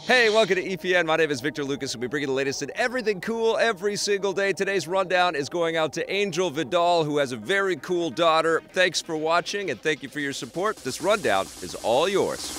Hey, welcome to EPN. My name is Victor Lucas, and we bring you the latest in everything cool every single day. Today's rundown is going out to Angel Vidal, who has a very cool daughter. Thanks for watching, and thank you for your support. This rundown is all yours.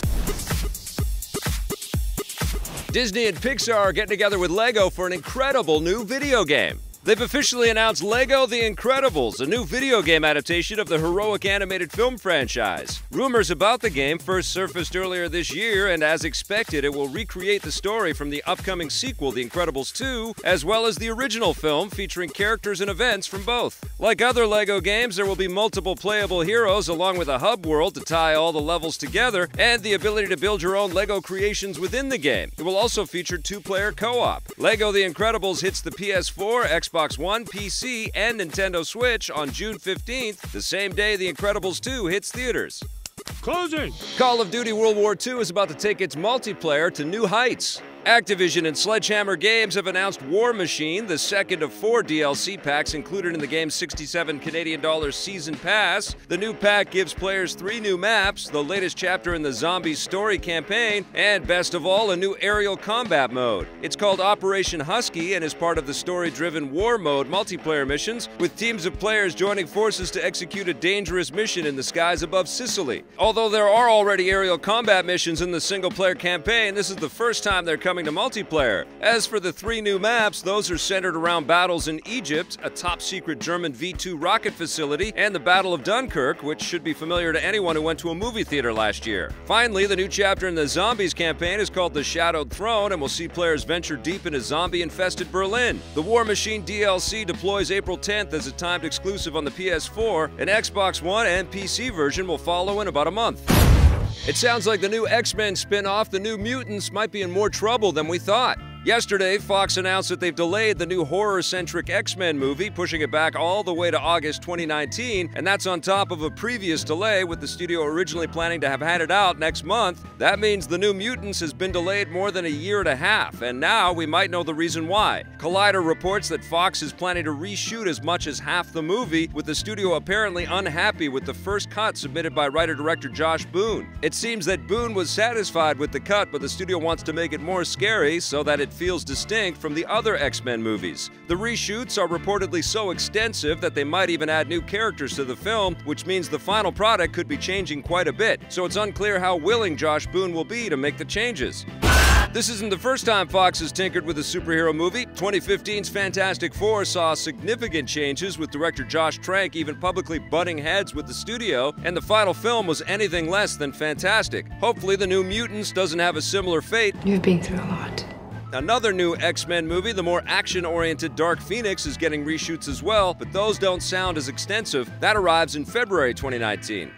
Disney and Pixar are getting together with LEGO for an incredible new video game. They've officially announced LEGO The Incredibles, a new video game adaptation of the heroic animated film franchise. Rumors about the game first surfaced earlier this year, and as expected, it will recreate the story from the upcoming sequel, The Incredibles 2, as well as the original film featuring characters and events from both. Like other LEGO games, there will be multiple playable heroes along with a hub world to tie all the levels together, and the ability to build your own LEGO creations within the game. It will also feature two-player co-op. LEGO The Incredibles hits the PS4, Xbox One, PC, and Nintendo Switch on June 15th, the same day The Incredibles 2 hits theaters. Closing! Call of Duty WWII is about to take its multiplayer to new heights. Activision and Sledgehammer Games have announced War Machine, the second of 4 DLC packs included in the game's $67 Canadian Season Pass. The new pack gives players 3 new maps, the latest chapter in the Zombies story campaign, and best of all, a new aerial combat mode. It's called Operation Husky and is part of the story-driven War Mode multiplayer missions, with teams of players joining forces to execute a dangerous mission in the skies above Sicily. Although there are already aerial combat missions in the single-player campaign, this is the first time they're coming to multiplayer. As for the 3 new maps, those are centered around battles in Egypt, a top-secret German V2 rocket facility, and the Battle of Dunkirk, which should be familiar to anyone who went to a movie theater last year. Finally, the new chapter in the Zombies campaign is called The Shadowed Throne and will see players venture deep into zombie-infested Berlin. The War Machine DLC deploys April 10th as a timed exclusive on the PS4. An Xbox One and PC version will follow in about a month. It sounds like the new X-Men spin-off, The New Mutants, might be in more trouble than we thought. Yesterday, Fox announced that they've delayed the new horror-centric X-Men movie, pushing it back all the way to August 2019, and that's on top of a previous delay, with the studio originally planning to have had it out next month. That means The New Mutants has been delayed more than a year and a half, and now we might know the reason why. Collider reports that Fox is planning to reshoot as much as half the movie, with the studio apparently unhappy with the first cut submitted by writer-director Josh Boone. It seems that Boone was satisfied with the cut, but the studio wants to make it more scary so that it feels distinct from the other X-Men movies. The reshoots are reportedly so extensive that they might even add new characters to the film, which means the final product could be changing quite a bit, so it's unclear how willing Josh Boone will be to make the changes. This isn't the first time Fox has tinkered with a superhero movie. 2015's Fantastic Four saw significant changes, with director Josh Trank even publicly butting heads with the studio, and the final film was anything less than fantastic. Hopefully The New Mutants doesn't have a similar fate. You've been through a lot. Another new X-Men movie, the more action-oriented Dark Phoenix, is getting reshoots as well, but those don't sound as extensive. That arrives in February 2019.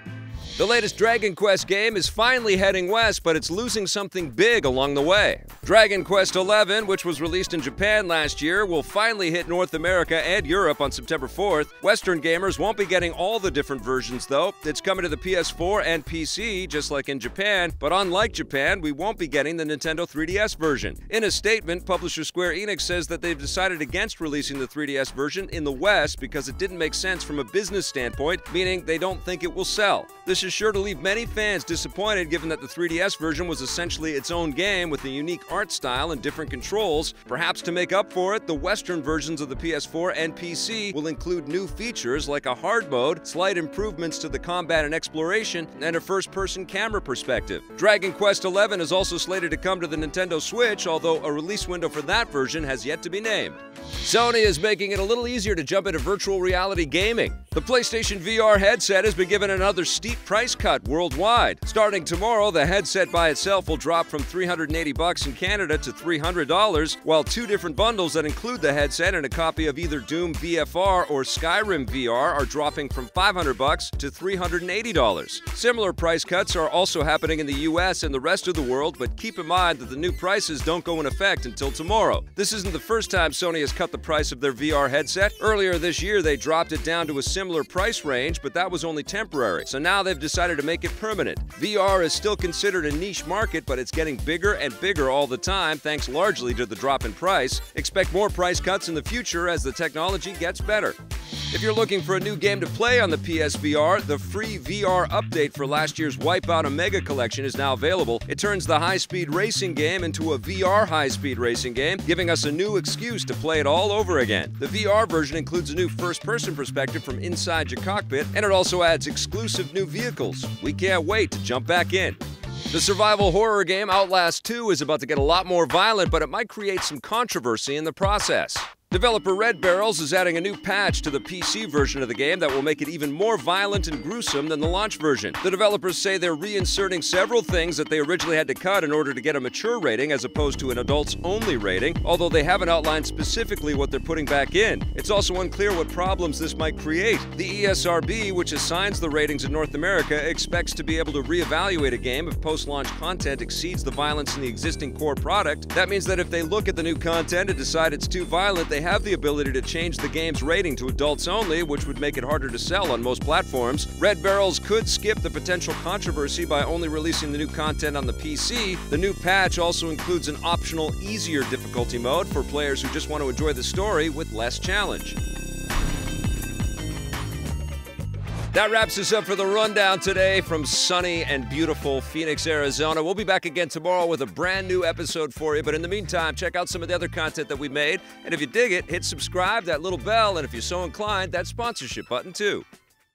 The latest Dragon Quest game is finally heading west, but it's losing something big along the way. Dragon Quest XI, which was released in Japan last year, will finally hit North America and Europe on September 4th. Western gamers won't be getting all the different versions, though. It's coming to the PS4 and PC, just like in Japan, but unlike Japan, we won't be getting the Nintendo 3DS version. In a statement, publisher Square Enix says that they've decided against releasing the 3DS version in the West because it didn't make sense from a business standpoint, meaning they don't think it will sell. This is sure to leave many fans disappointed, given that the 3DS version was essentially its own game with a unique art style and different controls. Perhaps to make up for it, the Western versions of the PS4 and PC will include new features like a hard mode, slight improvements to the combat and exploration, and a first-person camera perspective. Dragon Quest XI is also slated to come to the Nintendo Switch, although a release window for that version has yet to be named. Sony is making it a little easier to jump into virtual reality gaming. The PlayStation VR headset has been given another steep price cut worldwide. Starting tomorrow, the headset by itself will drop from $380 in Canada to $300, while 2 different bundles that include the headset and a copy of either Doom VFR or Skyrim VR are dropping from $500 to $380. Similar price cuts are also happening in the US and the rest of the world, but keep in mind that the new prices don't go in effect until tomorrow. This isn't the first time Sony has cut the price of their VR headset. Earlier this year, they dropped it down to a similar price range, but that was only temporary. So now they've decided to make it permanent. VR is still considered a niche market, but it's getting bigger and bigger all the time, thanks largely to the drop in price. Expect more price cuts in the future as the technology gets better. If you're looking for a new game to play on the PSVR, the free VR update for last year's Wipeout Omega Collection is now available. It turns the high-speed racing game into a VR high-speed racing game, giving us a new excuse to play it all over again. The VR version includes a new first-person perspective from inside your cockpit, and it also adds exclusive new vehicles. We can't wait to jump back in. The survival horror game Outlast 2 is about to get a lot more violent, but it might create some controversy in the process. Developer Red Barrels is adding a new patch to the PC version of the game that will make it even more violent and gruesome than the launch version. The developers say they're reinserting several things that they originally had to cut in order to get a mature rating as opposed to an adults-only rating, although they haven't outlined specifically what they're putting back in. It's also unclear what problems this might create. The ESRB, which assigns the ratings in North America, expects to be able to reevaluate a game if post-launch content exceeds the violence in the existing core product. That means that if they look at the new content and decide it's too violent, they have the ability to change the game's rating to adults only, which would make it harder to sell on most platforms. Red Barrels could skip the potential controversy by only releasing the new content on the PC. The new patch also includes an optional, easier difficulty mode for players who just want to enjoy the story with less challenge. That wraps us up for the rundown today from sunny and beautiful Phoenix, Arizona. We'll be back again tomorrow with a brand new episode for you. But in the meantime, check out some of the other content that we made. And if you dig it, hit subscribe, that little bell, and if you're so inclined, that sponsorship button too.